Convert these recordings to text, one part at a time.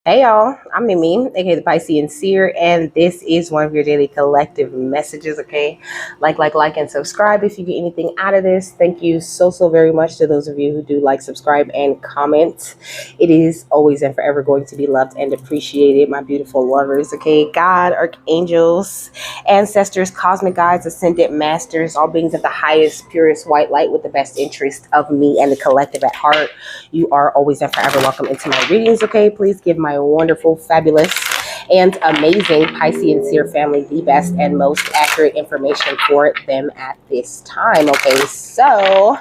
Hey y'all, I'm Mimi, aka the Piscean Seer, and this is one of your daily collective messages, okay? Like, and subscribe if you get anything out of this. Thank you so very much to those of you who do like, subscribe, and comment. It is always and forever going to be loved and appreciated, my beautiful lovers, okay? God, archangels, ancestors, cosmic guides, ascended masters, all beings of the highest, purest white light with the best interest of me and the collective at heart. You are always and forever welcome into my readings, okay? Please give my wonderful, fabulous, and amazing Piscean Seer family the best and most accurate information for them at this time, okay? So,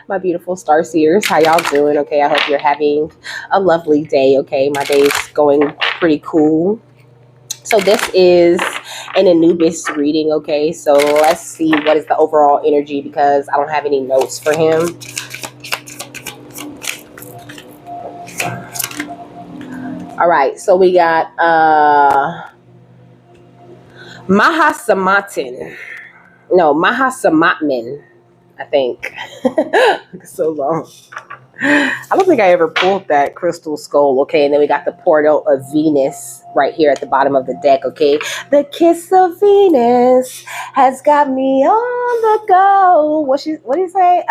my beautiful star seers, how y'all doing, okay? I hope you're having a lovely day, okay? My day is going pretty cool. So this is an Anubis reading, okay? So let's see what is the overall energy because I don't have any notes for him. All right, so we got Mahasamatman, I think. So long. I don't think I ever pulled that crystal skull, okay? And then we got the portal of Venus right here at the bottom of the deck, okay? The kiss of Venus has got me on the go. What do you say?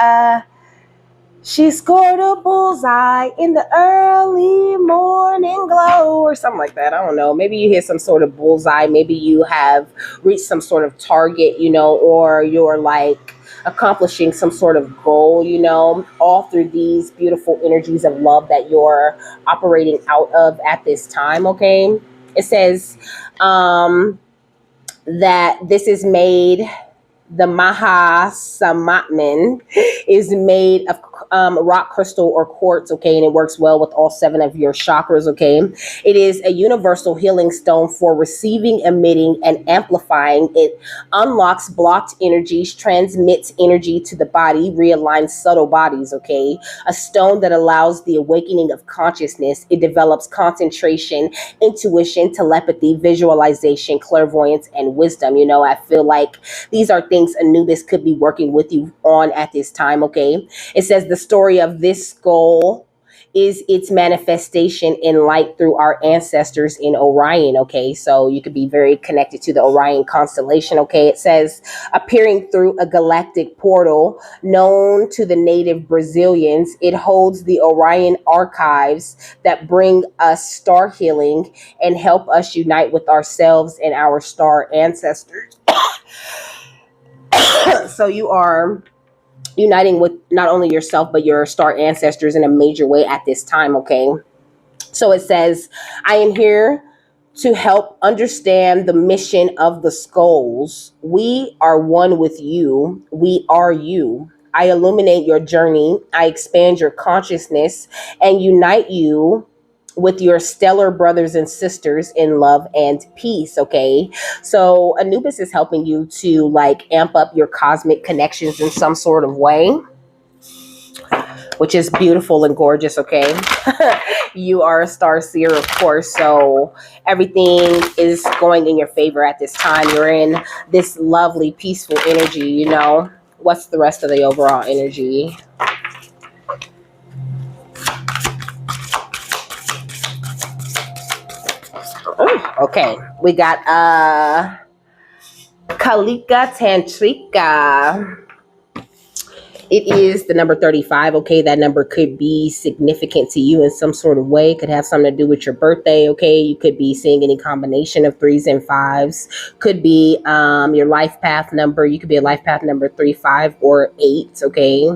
She scored a bullseye in the early morning glow or something like that. I don't know. Maybe you hit some sort of bullseye. Maybe you have reached some sort of target, or you're like accomplishing some sort of goal, all through these beautiful energies of love that you're operating out of at this time, okay? It says that this is made... The Mahasamatman is made of rock crystal or quartz, okay, and it works well with all 7 of your chakras, okay. It is a universal healing stone for receiving, emitting, and amplifying. It unlocks blocked energies, transmits energy to the body, realigns subtle bodies, okay. A stone that allows the awakening of consciousness. It develops concentration, intuition, telepathy, visualization, clairvoyance, and wisdom. I feel like these are things Anubis could be working with you on at this time, okay? It says the story of this skull is its manifestation in light through our ancestors in Orion, okay? So you could be very connected to the Orion constellation, okay? It says appearing through a galactic portal known to the native Brazilians. It holds the Orion archives that bring us star healing and help us unite with ourselves and our star ancestors. So you are uniting with not only yourself, but your star ancestors in a major way at this time, okay? So it says, I am here to help understand the mission of the skulls. We are one with you. We are you. I illuminate your journey. I expand your consciousness and unite you with your stellar brothers and sisters in love and peace, okay? So Anubis is helping you to amp up your cosmic connections in some sort of way, which is beautiful and gorgeous, okay? You are a star seer, of course, so everything is going in your favor at this time. You're in this lovely, peaceful energy, What's the rest of the overall energy? Okay, we got Kalika Tantrika. It is the number 35, okay? That number could be significant to you in some sort of way. It could have something to do with your birthday, okay? You could be seeing any combination of 3s and 5s. Could be your life path number. You could be a life path number 3, 5, or 8, okay?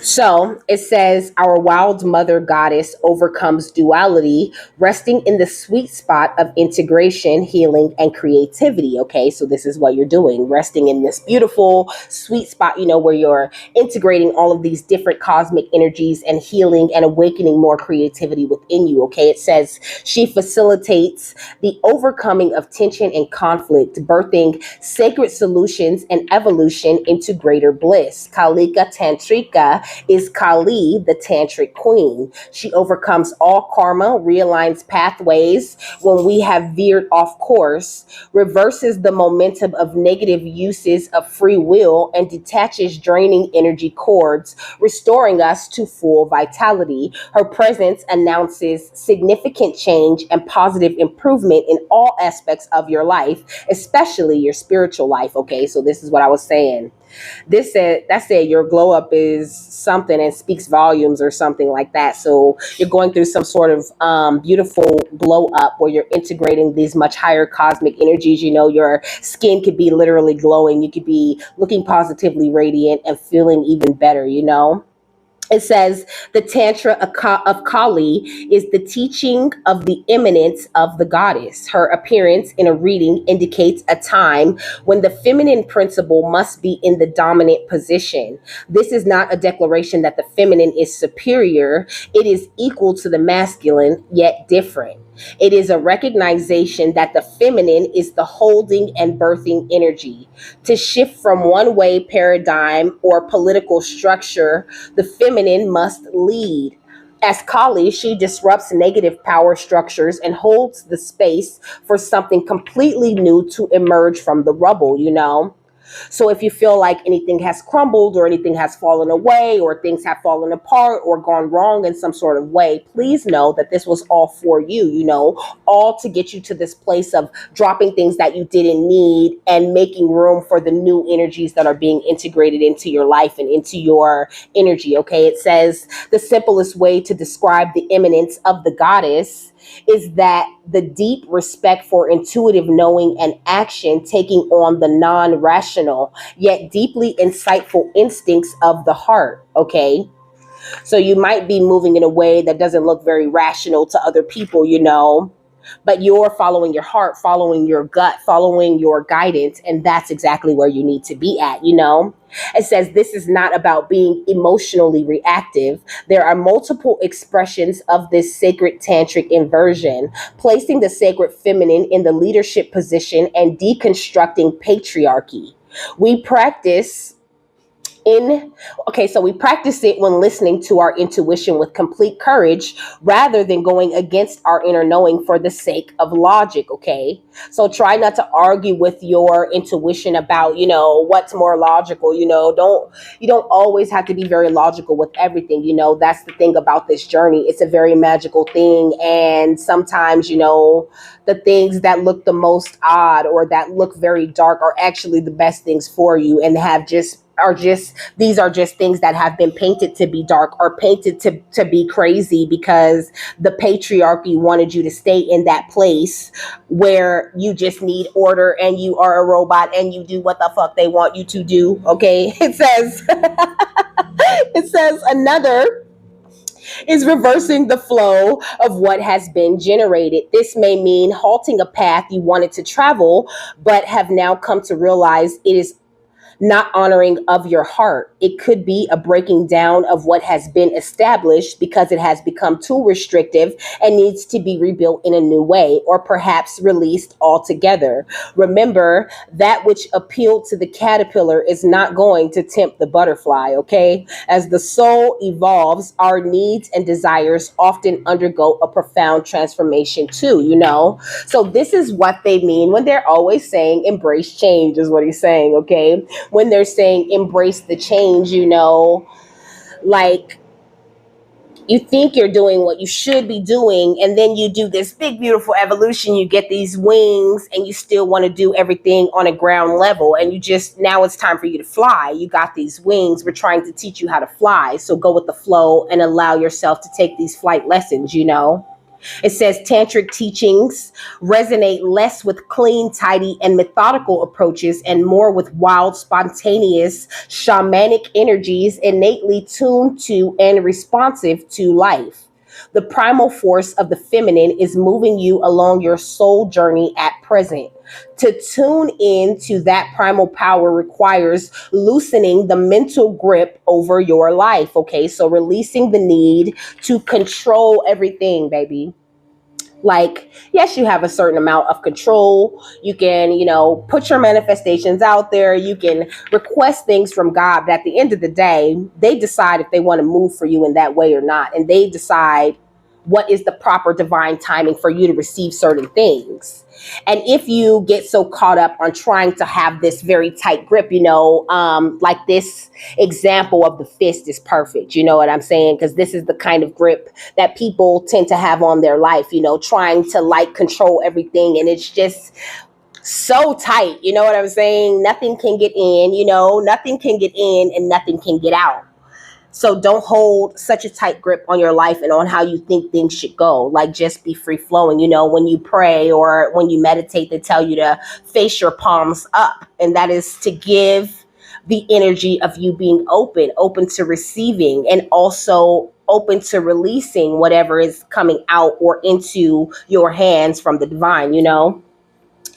So it says our wild mother goddess overcomes duality, resting in the sweet spot of integration, healing, and creativity. Okay, so this is what you're doing, resting in this beautiful sweet spot, where you're integrating all of these different cosmic energies and healing and awakening more creativity within you. Okay, it says she facilitates the overcoming of tension and conflict, birthing sacred solutions and evolution into greater bliss. Kalika Tantrika Wicca is Kali, the tantric queen. She overcomes all karma, realigns pathways when we have veered off course, reverses the momentum of negative uses of free will, and detaches draining energy cords, restoring us to full vitality. Her presence announces significant change and positive improvement in all aspects of your life, especially your spiritual life. Okay, so this is what I was saying. That said your glow up is something and speaks volumes or something like that. So you're going through some sort of beautiful glow up where you're integrating these much higher cosmic energies. You know, your skin could be literally glowing. You could be looking positively radiant and feeling even better, you know. It says the Tantra of Kali is the teaching of the immanence of the goddess. Her appearance in a reading indicates a time when the feminine principle must be in the dominant position. This is not a declaration that the feminine is superior, it is equal to the masculine, yet different. It is a recognition that the feminine is the holding and birthing energy. To shift from one way paradigm or political structure, the feminine must lead. As Kali, she disrupts negative power structures and holds the space for something completely new to emerge from the rubble, you know? So if you feel like anything has crumbled or anything has fallen away or things have fallen apart or gone wrong in some sort of way, please know that this was all for you, you know, all to get you to this place of dropping things that you didn't need and making room for the new energies that are being integrated into your life and into your energy. Okay. It says the simplest way to describe the immanence of the goddess is that the deep respect for intuitive knowing and action taking on the non-rational yet deeply insightful instincts of the heart. Okay, so you might be moving in a way that doesn't look very rational to other people, you know, but you're following your heart, following your gut, following your guidance, and that's exactly where you need to be at, you know. It says this is not about being emotionally reactive. There are multiple expressions of this sacred tantric inversion, placing the sacred feminine in the leadership position and deconstructing patriarchy. We practice in okay, so we practice it when listening to our intuition with complete courage rather than going against our inner knowing for the sake of logic. Okay, so try not to argue with your intuition about, you know, what's more logical. You know, you don't always have to be very logical with everything. You know, that's the thing about this journey. It's a very magical thing, and sometimes, you know, the things that look the most odd or that look very dark are actually the best things for you and have just are just these are just things that have been painted to be dark or painted to be crazy because the patriarchy wanted you to stay in that place where you just need order and you are a robot and you do what the fuck they want you to do. Okay, it says it says another is reversing the flow of what has been generated. This may mean halting a path you wanted to travel but have now come to realize it is not honoring of your heart. It could be a breaking down of what has been established because it has become too restrictive and needs to be rebuilt in a new way, or perhaps released altogether. Remember, that which appealed to the caterpillar is not going to tempt the butterfly, okay? As the soul evolves, our needs and desires often undergo a profound transformation too, you know? So this is what they mean when they're always saying embrace change, is what he's saying, okay? When they're saying embrace the change, you know, like you think you're doing what you should be doing, and then you do this big, beautiful evolution. You get these wings, and you still want to do everything on a ground level. And you just, now it's time for you to fly. You got these wings. We're trying to teach you how to fly. So go with the flow and allow yourself to take these flight lessons, you know. It says tantric teachings resonate less with clean, tidy, and methodical approaches and more with wild, spontaneous, shamanic energies innately tuned to and responsive to life. The primal force of the feminine is moving you along your soul journey at present. To tune in to that primal power requires loosening the mental grip over your life. Okay, so releasing the need to control everything, baby. Like, yes, you have a certain amount of control. You can, put your manifestations out there. You can request things from God. But at the end of the day, they decide if they want to move for you in that way or not. And they decide what is the proper divine timing for you to receive certain things. And if you get so caught up on trying to have this very tight grip, like this example of the fist is perfect. You know what I'm saying? Because this is the kind of grip that people tend to have on their life, trying to like control everything. And it's just so tight. You know what I'm saying? Nothing can get in, nothing can get in and nothing can get out. So don't hold such a tight grip on your life and on how you think things should go. Like, just be free flowing. When you pray or when you meditate, they tell you to face your palms up. And that is to give the energy of you being open to receiving, and also open to releasing whatever is coming out or into your hands from the divine.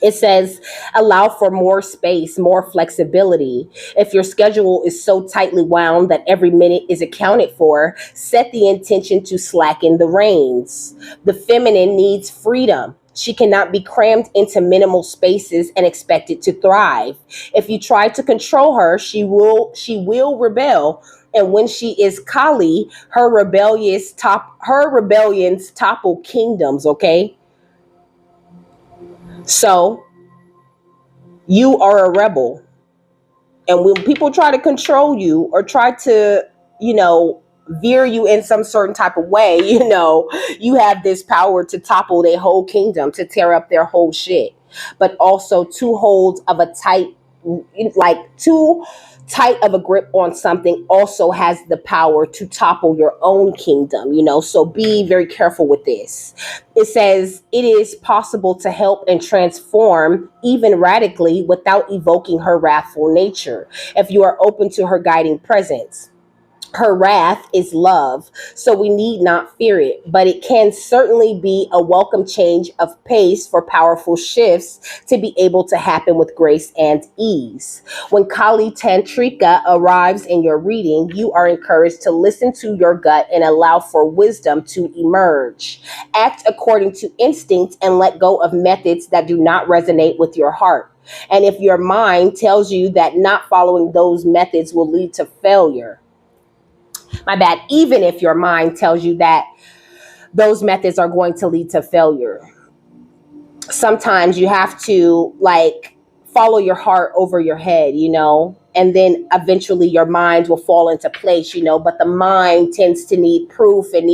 It says, allow for more space, more flexibility. If your schedule is so tightly wound that every minute is accounted for, set the intention to slacken the reins. The feminine needs freedom. She cannot be crammed into minimal spaces and expected to thrive. If you try to control her, she will rebel. And when she is Kali, her rebellions topple kingdoms, okay? So you are a rebel. And when people try to control you or try to, veer you in some certain type of way, you have this power to topple their whole kingdom, to tear up their whole shit. But also two holds of a tight, like too tight of a grip on something also has the power to topple your own kingdom. So be very careful with this. It says it is possible to help and transform even radically without evoking her wrathful nature if you are open to her guiding presence. Her wrath is love, so we need not fear it, but it can certainly be a welcome change of pace for powerful shifts to be able to happen with grace and ease. When Kali Tantrika arrives in your reading, you are encouraged to listen to your gut and allow for wisdom to emerge. Act according to instinct and let go of methods that do not resonate with your heart. And if your mind tells you that not following those methods will lead to failure, my bad, even if your mind tells you that those methods are going to lead to failure, sometimes you have to follow your heart over your head, and then eventually your mind will fall into place, but the mind tends to need proof and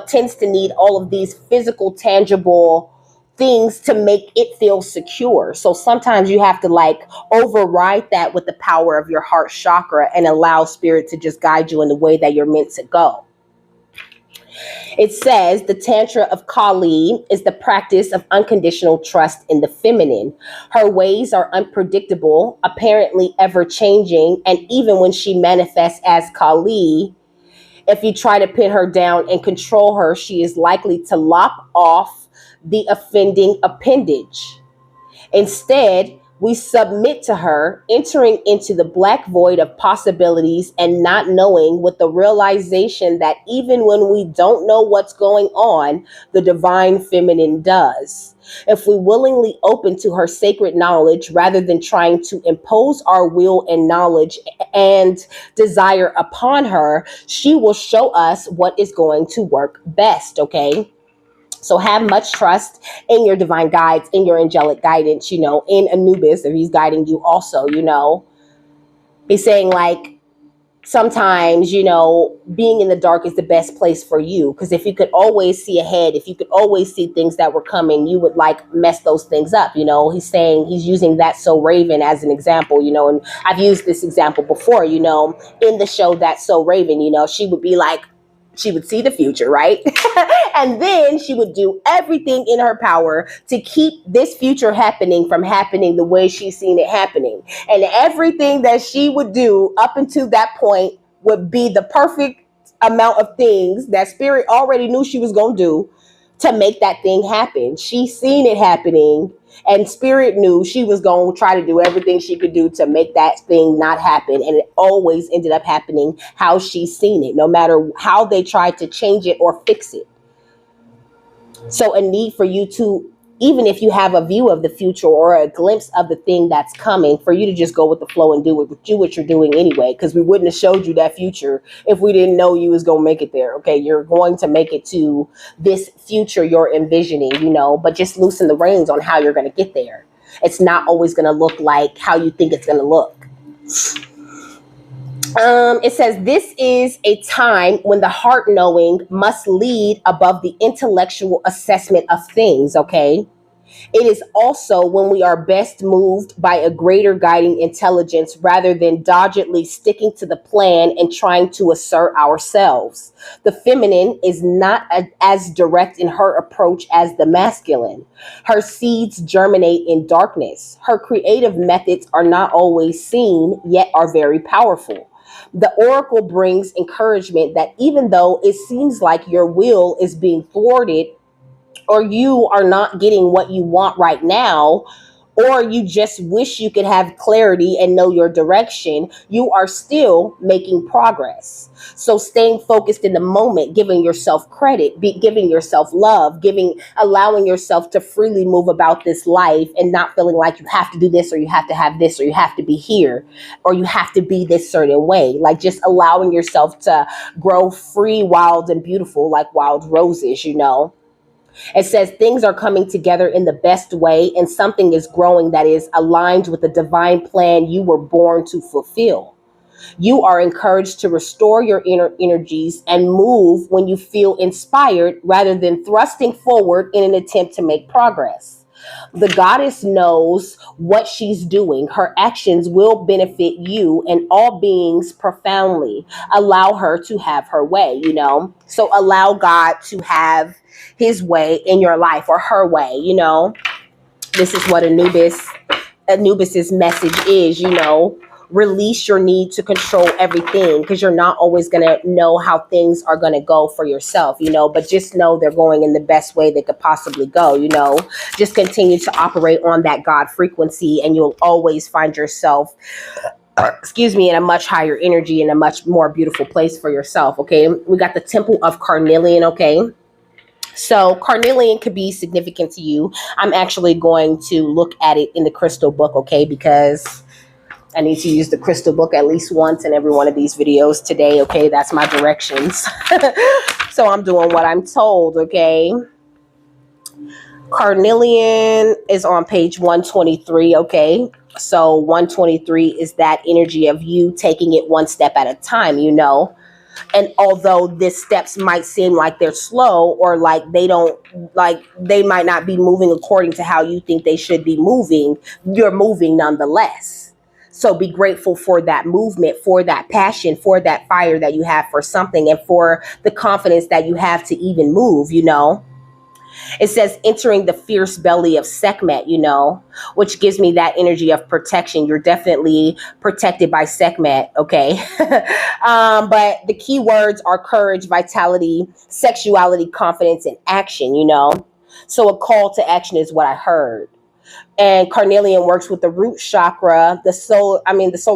tends to need all of these physical, tangible things to make it feel secure. So sometimes you have to override that with the power of your heart chakra and allow spirit to just guide you in the way that you're meant to go. It says the Tantra of Kali is the practice of unconditional trust in the feminine. Her ways are unpredictable, apparently ever changing, and even when she manifests as Kali, if you try to pin her down and control her, she is likely to lop off the offending appendage. Instead, we submit to her, entering into the black void of possibilities and not knowing, with the realization that even when we don't know what's going on, the divine feminine does. If we willingly open to her sacred knowledge rather than trying to impose our will and knowledge and desire upon her, she will show us what is going to work best, okay? So have much trust in your divine guides, in your angelic guidance, in Anubis, if he's guiding you also, He's saying sometimes, being in the dark is the best place for you. Because if you could always see ahead, if you could always see things that were coming, you would mess those things up. He's saying, he's using That's So Raven as an example, and I've used this example before, in the show That's So Raven, she would be she would see the future, right? And then she would do everything in her power to keep this future happening from happening the way she's seen it happening. And everything that she would do up until that point would be the perfect amount of things that spirit already knew she was going to do to make that thing happen. She's seen it happening, and spirit knew she was going to try to do everything she could do to make that thing not happen. And it always ended up happening how she's seen it, no matter how they tried to change it or fix it. So a need for you to, even if you have a view of the future or a glimpse of the thing that's coming, for you to just go with the flow and do what you're doing anyway, because we wouldn't have showed you that future if we didn't know you was going to make it there. Okay, you're going to make it to this future you're envisioning, but just loosen the reins on how you're going to get there. It's not always going to look like how you think it's going to look. It says this is a time when the heart knowing must lead above the intellectual assessment of things, okay? It is also when we are best moved by a greater guiding intelligence rather than doggedly sticking to the plan and trying to assert ourselves. The feminine is not as direct in her approach as the masculine. Her seeds germinate in darkness. Her creative methods are not always seen, yet are very powerful. The oracle brings encouragement that even though it seems like your will is being thwarted, or you are not getting what you want right now, or you just wish you could have clarity and know your direction, you are still making progress. So staying focused in the moment, giving yourself credit, giving yourself love, allowing yourself to freely move about this life and not feeling like you have to do this or you have to have this or you have to be here or you have to be this certain way. Like just allowing yourself to grow free, wild, and beautiful like wild roses. It says things are coming together in the best way and something is growing that is aligned with the divine plan you were born to fulfill. You are encouraged to restore your inner energies and move when you feel inspired rather than thrusting forward in an attempt to make progress. The goddess knows what she's doing. Her actions will benefit you and all beings profoundly. Allow her to have her way. So allow God to have his way in your life or her way. This is what Anubis's message is. Release your need to control everything because you're not always going to know how things are going to go for yourself, but just know they're going in the best way they could possibly go. Just continue to operate on that God frequency and you'll always find yourself in a much higher energy and a much more beautiful place for yourself. Okay, we got the Temple of Carnelian. Okay, so carnelian could be significant to you. I'm actually going to look at it in the crystal book, okay, because I need to use the crystal book at least once in every one of these videos today, okay? That's my directions. So I'm doing what I'm told, okay? Carnelian is on page 123, okay? So 123 is that energy of you taking it one step at a time. And although these steps might seem like they're slow or like they might not be moving according to how you think they should be moving, you're moving nonetheless. So be grateful for that movement, for that passion, for that fire that you have for something, and for the confidence that you have to even move. It says entering the fierce belly of Sekhmet, which gives me that energy of protection. You're definitely protected by Sekhmet, okay? But the key words are courage, vitality, sexuality, confidence, and action, So a call to action is what I heard. And carnelian works with the root chakra, the solar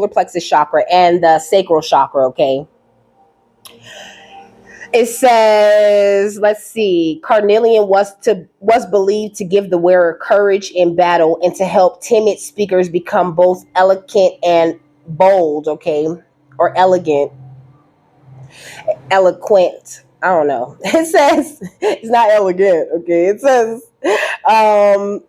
plexus chakra, and the sacral chakra, okay? It says, let's see, carnelian was believed to give the wearer courage in battle and to help timid speakers become both eloquent and bold, okay? Or elegant. Eloquent. I don't know. It says, it's not elegant, okay? It says,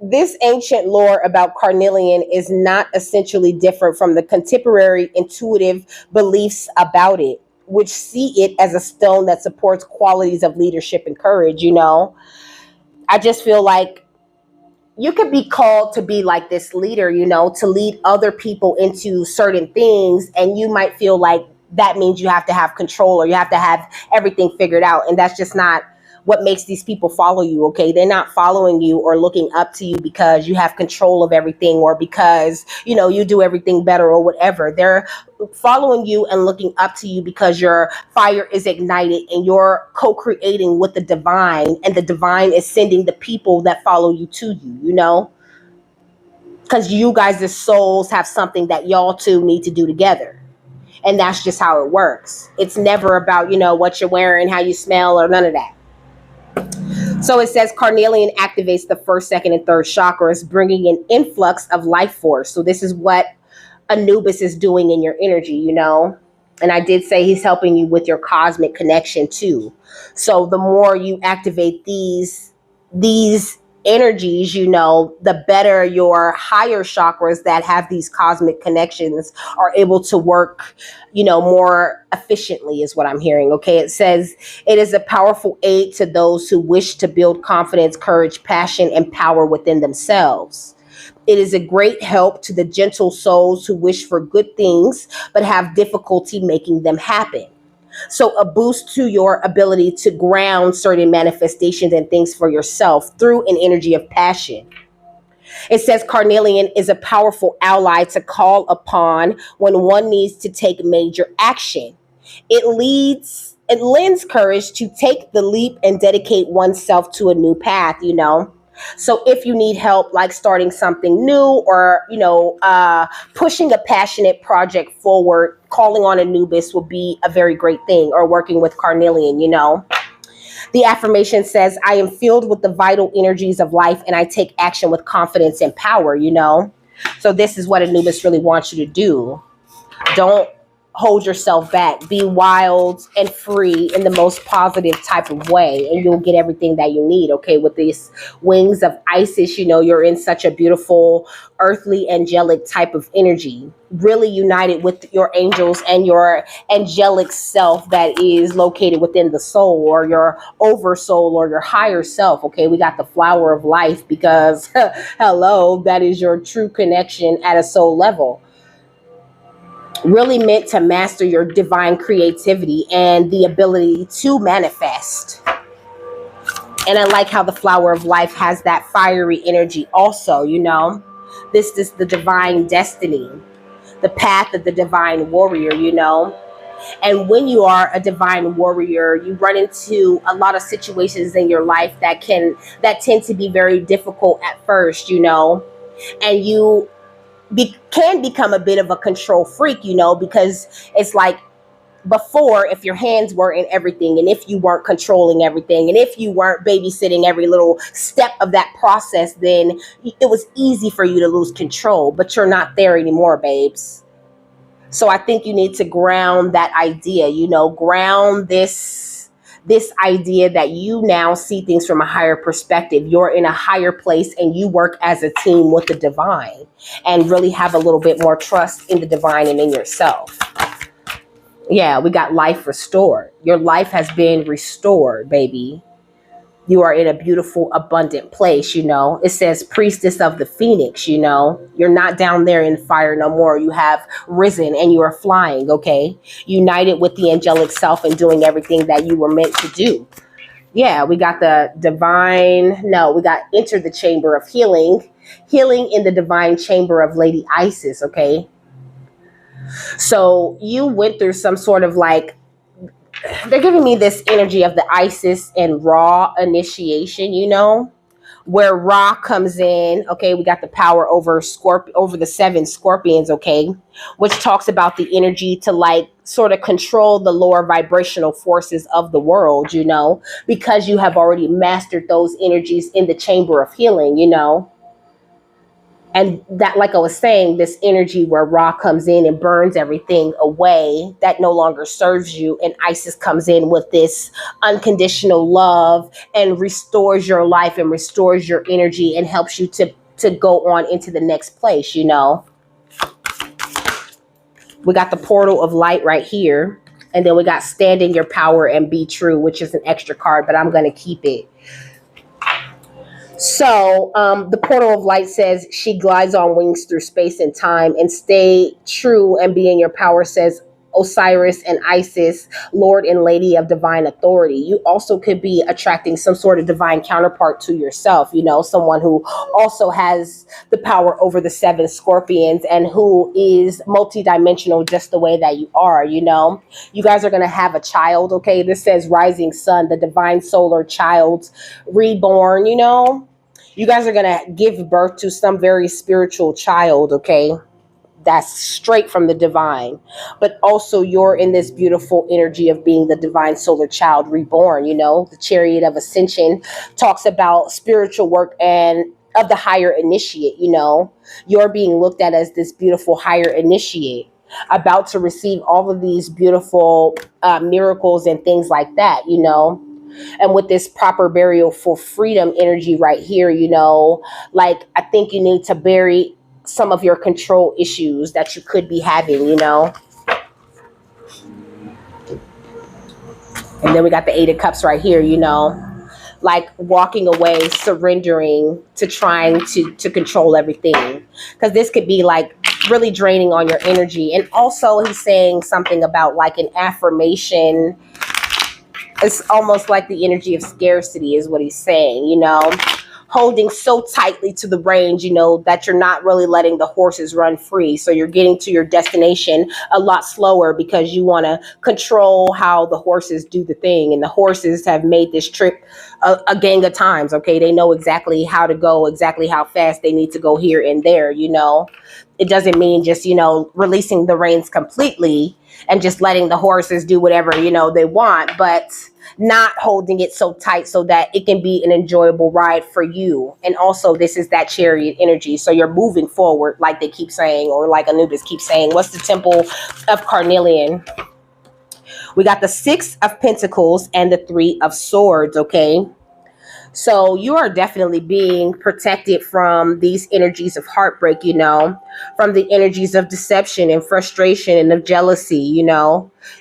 this ancient lore about carnelian is not essentially different from the contemporary intuitive beliefs about it, which see it as a stone that supports qualities of leadership and courage. I just feel like you could be called to be like this leader, to lead other people into certain things, and you might feel like that means you have to have control or you have to have everything figured out, and that's just not what makes these people follow you, okay? They're not following you or looking up to you because you have control of everything or because, you do everything better or whatever. They're following you and looking up to you because your fire is ignited and you're co-creating with the divine, and the divine is sending the people that follow you to you, because you guys as souls have something that y'all two need to do together. And that's just how it works. It's never about, what you're wearing, how you smell, or none of that. So it says carnelian activates the first, second, and third chakras, bringing an influx of life force. So this is what Anubis is doing in your energy, you know. And I did say he's helping you with your cosmic connection too. So the more you activate these energies, you know, the better your higher chakras that have these cosmic connections are able to work, you know, more efficiently is what I'm hearing. Okay. It says it is a powerful aid to those who wish to build confidence, courage, passion, and power within themselves. It is a great help to the gentle souls who wish for good things but have difficulty making them happen. So, a boost to your ability to ground certain manifestations and things for yourself through an energy of passion. It says carnelian is a powerful ally to call upon when one needs to take major action. It lends courage to take the leap and dedicate oneself to a new path, you know. So if you need help, like starting something new or, you know, pushing a passionate project forward, calling on Anubis will be a very great thing, or working with carnelian, you know. The affirmation says, I am filled with the vital energies of life and I take action with confidence and power, you know. So this is what Anubis really wants you to do. Don't hold yourself back. Be wild and free in the most positive type of way, and you'll get everything that you need. Okay, with these wings of Isis, you know, you're in such a beautiful, earthly, angelic type of energy, really united with your angels and your angelic self that is located within the soul, or your oversoul, or your higher self. Okay, we got the flower of life because, hello, that is your true connection at a soul level, really meant to master your divine creativity and the ability to manifest. And I like how the flower of life has that fiery energy also, you know. This is the divine destiny, the path of the divine warrior, you know. And when you are a divine warrior, you run into a lot of situations in your life that tend to be very difficult at first, you know. And you can become a bit of a control freak, you know, because it's like before, if your hands weren't in everything, and if you weren't controlling everything, and if you weren't babysitting every little step of that process, then it was easy for you to lose control. But you're not there anymore, babes. So I think you need to ground that idea, you know, ground this idea that you now see things from a higher perspective. You're in a higher place and you work as a team with the divine, and really have a little bit more trust in the divine and in yourself. Yeah, we got life restored. Your life has been restored, baby. You are in a beautiful, abundant place, you know. It says priestess of the phoenix, you know. You're not down there in fire no more. You have risen and you are flying, okay? United with the angelic self and doing everything that you were meant to do. Yeah, we got the divine, no, we got enter the chamber of healing. Healing in the divine chamber of Lady Isis, okay? So you went through some sort of like, they're giving me this energy of the Isis and Ra initiation, you know, where Ra comes in. Okay, we got the power over over the 7 scorpions, okay, which talks about the energy to like sort of control the lower vibrational forces of the world, you know, because you have already mastered those energies in the chamber of healing, you know. And that, like I was saying, this energy where Ra comes in and burns everything away that no longer serves you. And Isis comes in with this unconditional love and restores your life and restores your energy and helps you to go on into the next place, you know. We got the portal of light right here. And then we got stand in your power and be true, which is an extra card, but I'm going to keep it. So the portal of light says she glides on wings through space and time, and stay true and be in your power, says Osiris and Isis, Lord and Lady of divine authority. You also could be attracting some sort of divine counterpart to yourself, you know, someone who also has the power over the 7 scorpions and who is multidimensional just the way that you are, you know. You guys are going to have a child, okay? This says rising sun, the divine solar child reborn, you know. You guys are going to give birth to some very spiritual child, okay? that's straight from the divine. But also you're in this beautiful energy of being the divine solar child reborn. The chariot of ascension talks about spiritual work and of the higher initiate. You're being looked at as this beautiful higher initiate, about to receive all of these beautiful miracles and things like that. And with this proper burial for freedom energy right here, like, I think you need to bury some of your control issues that you could be having. And then we got the Eight of Cups right here, like walking away, surrendering to trying to control everything. Because this could be like really draining on your energy. And also he's saying something about like an affirmation. It's almost like the energy of scarcity is what he's saying, holding so tightly to the reins, that you're not really letting the horses run free. So you're getting to your destination a lot slower because you want to control how the horses do the thing. And the horses have made this trip a gang of times. Okay. They know exactly how to go, exactly how fast they need to go here and there. It doesn't mean just, releasing the reins completely and just letting the horses do whatever, they want, but not holding it so tight so that it can be an enjoyable ride for you. And also this is that chariot energy. So you're moving forward, like they keep saying, or like Anubis keeps saying. What's the temple of Carnelian? We got the Six of Pentacles and the Three of Swords. Okay. So you are definitely being protected from these energies of heartbreak, from the energies of deception and frustration and of jealousy.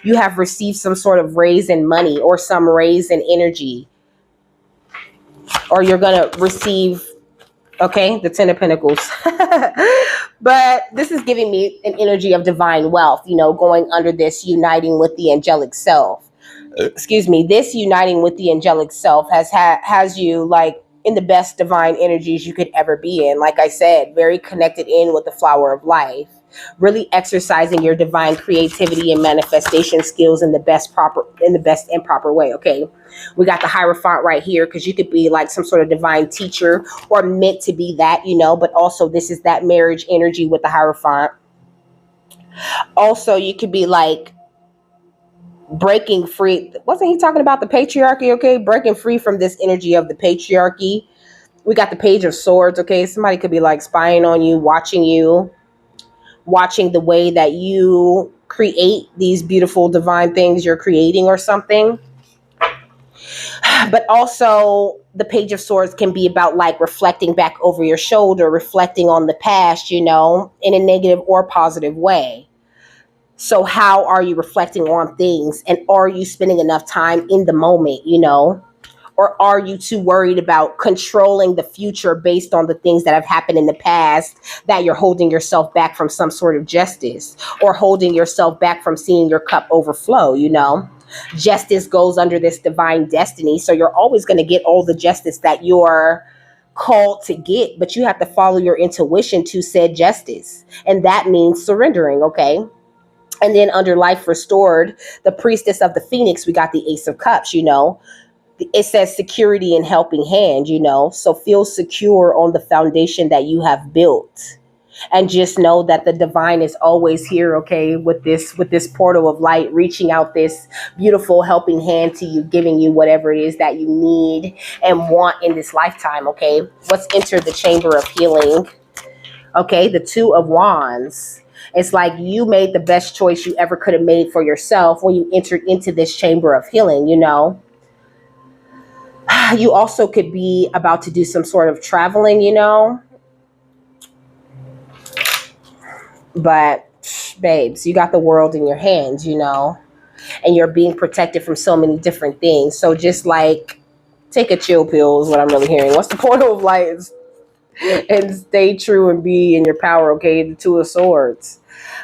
You have received some sort of raise in money or some raise in energy, or you're going to receive, okay, the Ten of Pentacles. But this is giving me an energy of divine wealth, going under this uniting with the angelic self. Excuse me, this uniting with the angelic self has you like in the best divine energies you could ever be in. Like I said, very connected in with the flower of life, really exercising your divine creativity and manifestation skills in the best and proper way. Okay. We got the Hierophant right here because you could be like some sort of divine teacher or meant to be that, but also this is that marriage energy with the Hierophant. Also, you could be like breaking free. Wasn't he talking about the patriarchy? Okay, breaking free from this energy of the patriarchy. We got the Page of Swords. Okay, somebody could be like spying on you, watching the way that you create these beautiful divine things you're creating or something. But also the Page of Swords can be about like reflecting back over your shoulder, reflecting on the past, in a negative or positive way. So how are you reflecting on things, and are you spending enough time in the moment, or are you too worried about controlling the future based on the things that have happened in the past that you're holding yourself back from some sort of justice, or holding yourself back from seeing your cup overflow? Justice goes under this divine destiny. So you're always going to get all the justice that you're called to get, but you have to follow your intuition to said justice. And that means surrendering. Okay. And then under Life Restored, the Priestess of the Phoenix, we got the Ace of Cups, It says security and helping hand, So feel secure on the foundation that you have built. And just know that the divine is always here, okay, with this portal of light, reaching out this beautiful helping hand to you, giving you whatever it is that you need and want in this lifetime, okay? Let's enter the chamber of healing. Okay, the Two of Wands. It's like you made the best choice you ever could have made for yourself when you entered into this chamber of healing, You also could be about to do some sort of traveling, But, babes, you got the world in your hands, And you're being protected from so many different things. So just like take a chill pill is what I'm really hearing. What's the portal of light? And stay true and be in your power, okay? The Two of Swords.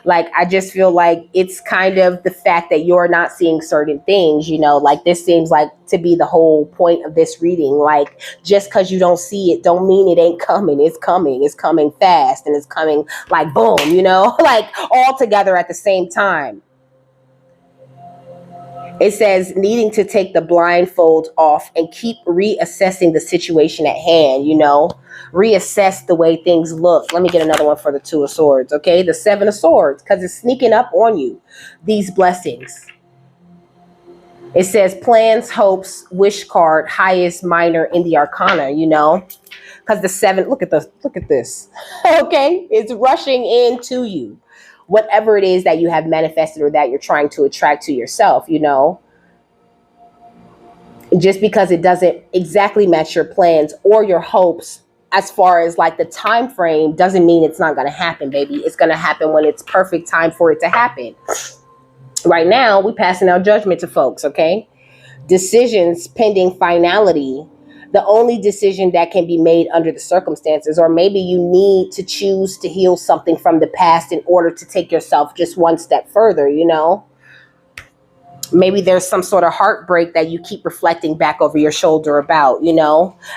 Like, I just feel like it's kind of the fact that you're not seeing certain things, like this seems like to be the whole point of this reading. Like, just because you don't see it don't mean it ain't coming. It's coming fast, and it's coming like boom, like all together at the same time. It says needing to take the blindfold off and keep reassessing the situation at hand, reassess the way things look. Let me get another one for the Two of Swords, okay? The Seven of Swords, because it's sneaking up on you, these blessings. It says plans, hopes, wish card, highest, minor in the arcana, because the seven, look at this, okay? It's rushing into you. Whatever it is that you have manifested or that you're trying to attract to yourself, just because it doesn't exactly match your plans or your hopes as far as like the time frame doesn't mean it's not going to happen, baby. It's going to happen when it's perfect time for it to happen. Right now, we're passing out judgment to folks, okay? Decisions pending finality. The only decision that can be made under the circumstances, or maybe you need to choose to heal something from the past in order to take yourself just one step further, Maybe there's some sort of heartbreak that you keep reflecting back over your shoulder about,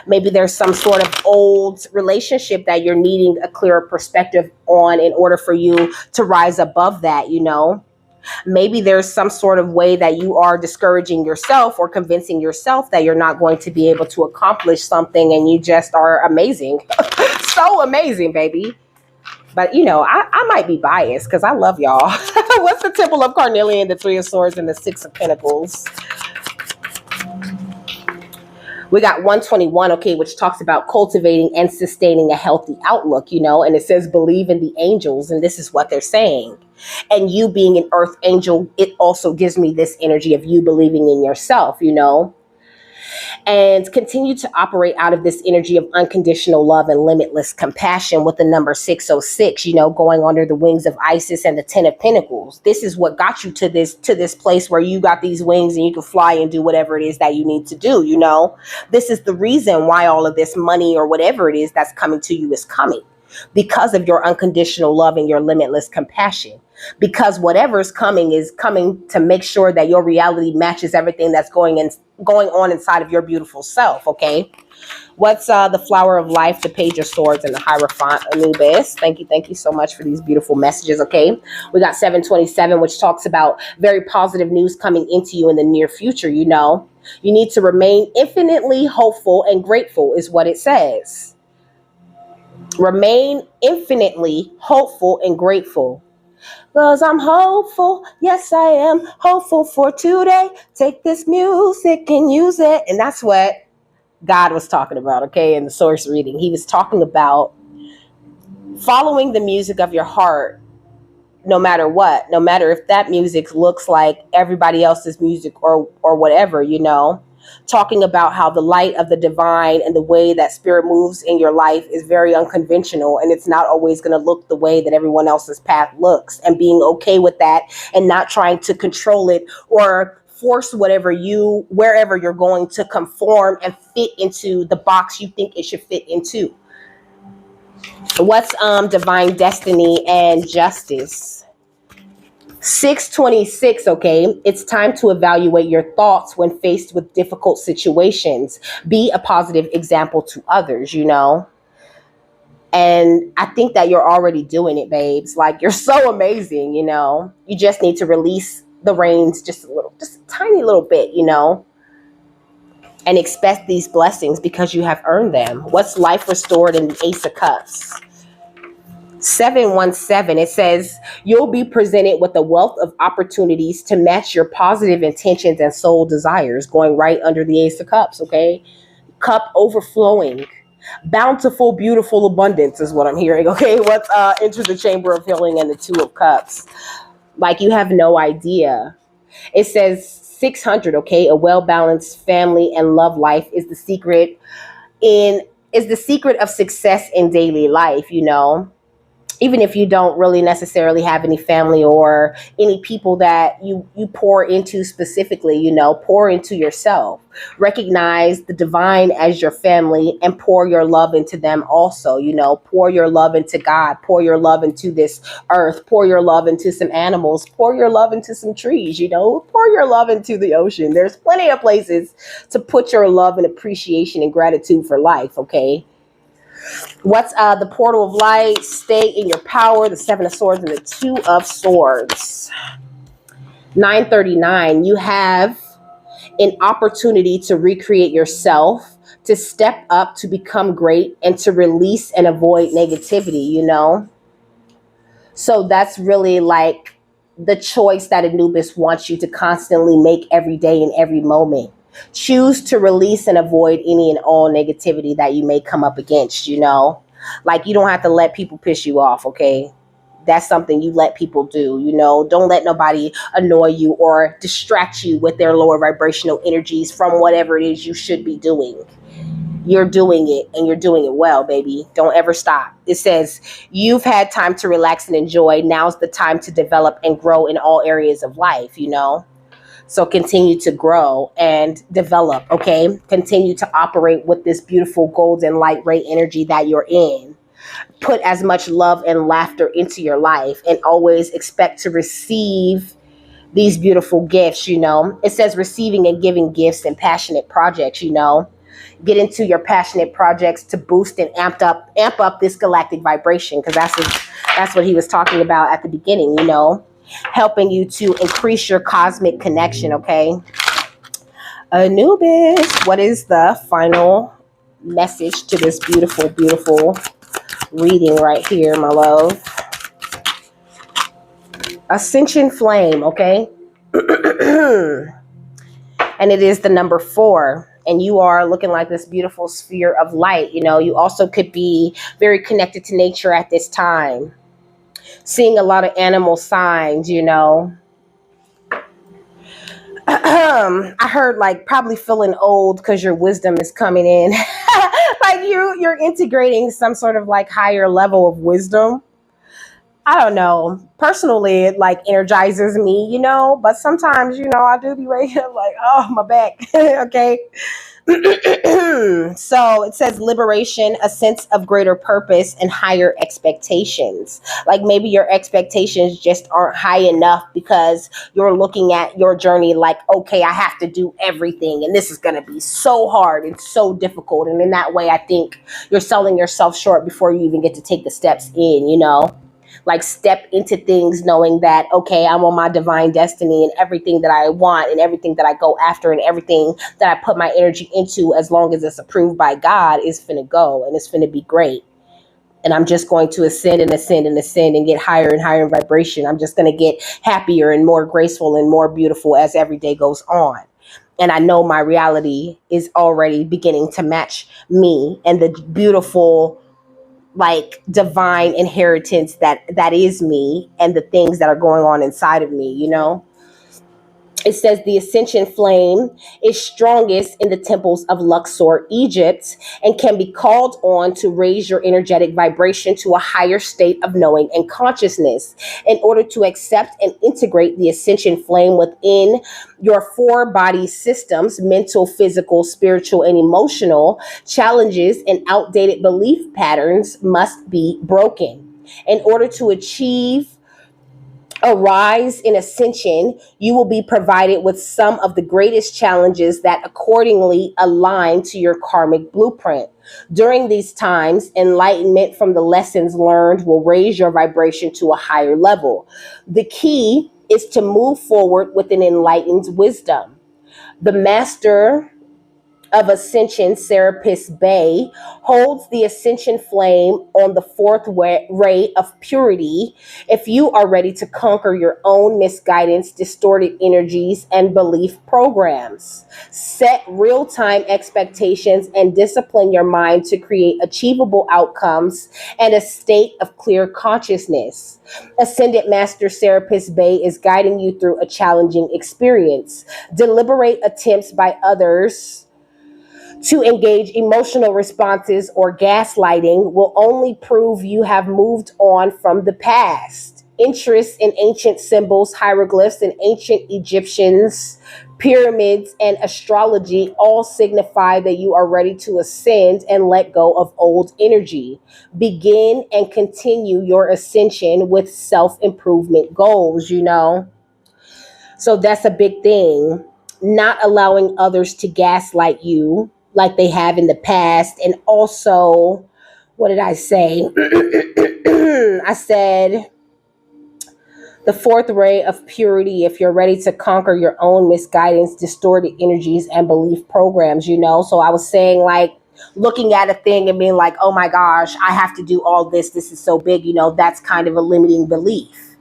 Maybe there's some sort of old relationship that you're needing a clearer perspective on in order for you to rise above that, Maybe there's some sort of way that you are discouraging yourself or convincing yourself that you're not going to be able to accomplish something and you just are amazing. So amazing, baby. But, I might be biased because I love y'all. What's the Temple of Carnelian, the Three of Swords, and the Six of Pentacles? We got 121, okay, which talks about cultivating and sustaining a healthy outlook, and it says believe in the angels, and this is what they're saying. And you being an earth angel, it also gives me this energy of you believing in yourself, and continue to operate out of this energy of unconditional love and limitless compassion with the number 606, going under the wings of Isis and the 10 of Pentacles. This is what got you to this place where you got these wings and you can fly and do whatever it is that you need to do, This is the reason why all of this money or whatever it is that's coming to you is coming, because of your unconditional love and your limitless compassion. Because whatever's coming is coming to make sure that your reality matches everything that's going on inside of your beautiful self, okay? What's the Flower of Life, the Page of Swords, and the Hierophant, Anubis? Thank you so much for these beautiful messages, okay? We got 727, which talks about very positive news coming into you in the near future, You need to remain infinitely hopeful and grateful is what it says. Remain infinitely hopeful and grateful. Because I'm hopeful, yes I am hopeful for today. Take this music and use it. And that's what God was talking about, okay, in the source reading. He was talking about following the music of your heart, no matter what, no matter if that music looks like everybody else's music or whatever, talking about how the light of the divine and the way that spirit moves in your life is very unconventional, and it's not always going to look the way that everyone else's path looks, and being okay with that and not trying to control it or force wherever you're going to conform and fit into the box you think it should fit into. What's divine destiny and justice? 626, okay, it's time to evaluate your thoughts when faced with difficult situations. Be a positive example to others, And I think that you're already doing it, babes. Like, you're so amazing, You just need to release the reins just a tiny little bit, And expect these blessings because you have earned them. What's life restored in the Ace of Cups? 717, it says you'll be presented with a wealth of opportunities to match your positive intentions and soul desires, going right under the Ace of Cups, okay? Cup overflowing. Bountiful, beautiful abundance is what I'm hearing, okay? What's enter the chamber of healing and the Two of Cups? Like, you have no idea. It says 600, okay? A well-balanced family and love life is the secret of success in daily life, Even if you don't really necessarily have any family or any people that you pour into specifically, pour into yourself. Recognize the divine as your family and pour your love into them also, pour your love into God, pour your love into this earth, pour your love into some animals, pour your love into some trees, pour your love into the ocean. There's plenty of places to put your love and appreciation and gratitude for life, okay? What's the Portal of Light? Stay in your power, the Seven of Swords, and the Two of Swords. 939, you have an opportunity to recreate yourself, to step up, to become great, and to release and avoid negativity. So that's really like the choice that Anubis wants you to constantly make every day and every moment. Choose to release and avoid any and all negativity that you may come up against. Like, you don't have to let people piss you off, okay? That's something you let people do. Don't let nobody annoy you or distract you with their lower vibrational energies from whatever it is you should be doing. You're doing it, and you're doing it well, baby. Don't ever stop. It says, you've had time to relax and enjoy. Now's the time to develop and grow in all areas of life. So continue to grow and develop, okay? Continue to operate with this beautiful golden light ray energy that you're in. Put as much love and laughter into your life, and always expect to receive these beautiful gifts. It says receiving and giving gifts and passionate projects. Get into your passionate projects to boost and amp up this galactic vibration, because that's what he was talking about at the beginning. Helping you to increase your cosmic connection, okay? Anubis, what is the final message to this beautiful, beautiful reading right here, my love? Ascension flame, okay? And it is the number 4. And you are looking like this beautiful sphere of light. You also could be very connected to nature at this time. Seeing a lot of animal signs. I heard like probably feeling old because your wisdom is coming in. Like you're integrating some sort of like higher level of wisdom. I don't know. Personally, it like energizes me. But sometimes, I do be waking up like, oh, my back. Okay. So it says liberation, a sense of greater purpose, and higher expectations. Like maybe your expectations just aren't high enough because you're looking at your journey like, okay, I have to do everything, and this is going to be so hard and so difficult. And in that way, I think you're selling yourself short before you even get to take the steps in. Like step into things knowing that, okay, I'm on my divine destiny, and everything that I want and everything that I go after and everything that I put my energy into, as long as it's approved by God, is finna go, and it's finna be great. And I'm just going to ascend and ascend and ascend and get higher and higher in vibration. I'm just going to get happier and more graceful and more beautiful as every day goes on. And I know my reality is already beginning to match me and the beautiful, like, divine inheritance that is me, and the things that are going on inside of me. It says the ascension flame is strongest in the temples of Luxor, Egypt, and can be called on to raise your energetic vibration to a higher state of knowing and consciousness. In order to accept and integrate the ascension flame within your 4 body systems, mental, physical, spiritual, and emotional, challenges and outdated belief patterns must be broken. In order to achieve a rise in ascension, you will be provided with some of the greatest challenges that accordingly align to your karmic blueprint. During these times, enlightenment from the lessons learned will raise your vibration to a higher level. The key is to move forward with an enlightened wisdom. The master of Ascension, Serapis Bay, holds the Ascension flame on the 4th ray of purity. If you are ready to conquer your own misguidance, distorted energies, and belief programs, set real-time expectations and discipline your mind to create achievable outcomes and a state of clear consciousness. Ascended Master Serapis Bay is guiding you through a challenging experience. Deliberate attempts by others to engage emotional responses or gaslighting will only prove you have moved on from the past. Interest in ancient symbols, hieroglyphs, and ancient Egyptians, pyramids, and astrology all signify that you are ready to ascend and let go of old energy. Begin and continue your ascension with self-improvement goals. So that's a big thing. Not allowing others to gaslight you like they have in the past. And also, what did I say? I said The fourth ray of purity, if you're ready to conquer your own misguidance, distorted energies, and belief programs, you know. So I was saying, like, looking at a thing and being like, oh my gosh, I have to do all this. This is so big, you know, that's kind of a limiting belief.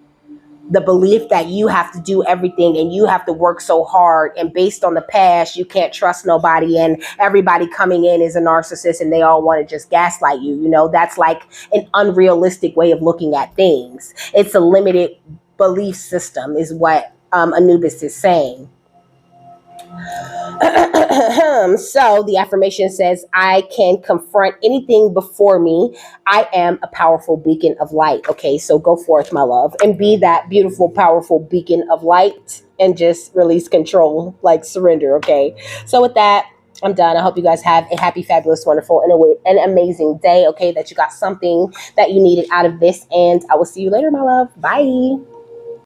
The belief that you have to do everything and you have to work so hard, and based on the past you can't trust nobody, and everybody coming in is a narcissist and they all want to just gaslight you, you know. That's like an unrealistic way of looking at things. It's a limited belief system is what Anubis is saying. So the affirmation says, I can confront anything before me. I am a powerful beacon of light. Okay, so go forth, my love, and be that beautiful, powerful beacon of light, and just release control, like surrender. Okay, so with that, I'm done. I hope you guys have a happy, fabulous, wonderful, and an amazing day. Okay, that you got something that you needed out of this, and I will see you later, my love. Bye.